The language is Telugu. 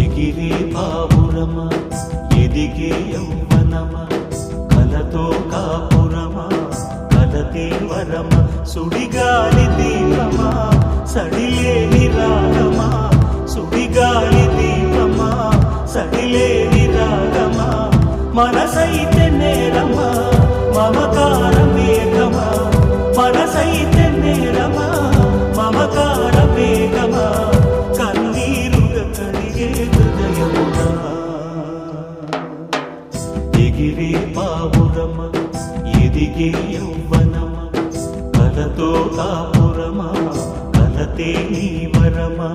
ఎగిరే పావురమా ఎదిగే యౌవనమా కలతో కాపురమా కలతే వరమా సుడిగాలి దీపమా సడిలేని రాగమా సుడిగాలి దీపమా సడిలేని రాగమా మనసైతే నేరమా మమకార మేఘమా మనసైతే నేరమా మమకార మేఘమా ఎగిరే పావురమా ఎదిగే యౌవనమా కలతో కాపురమా కలతే నీ వరమా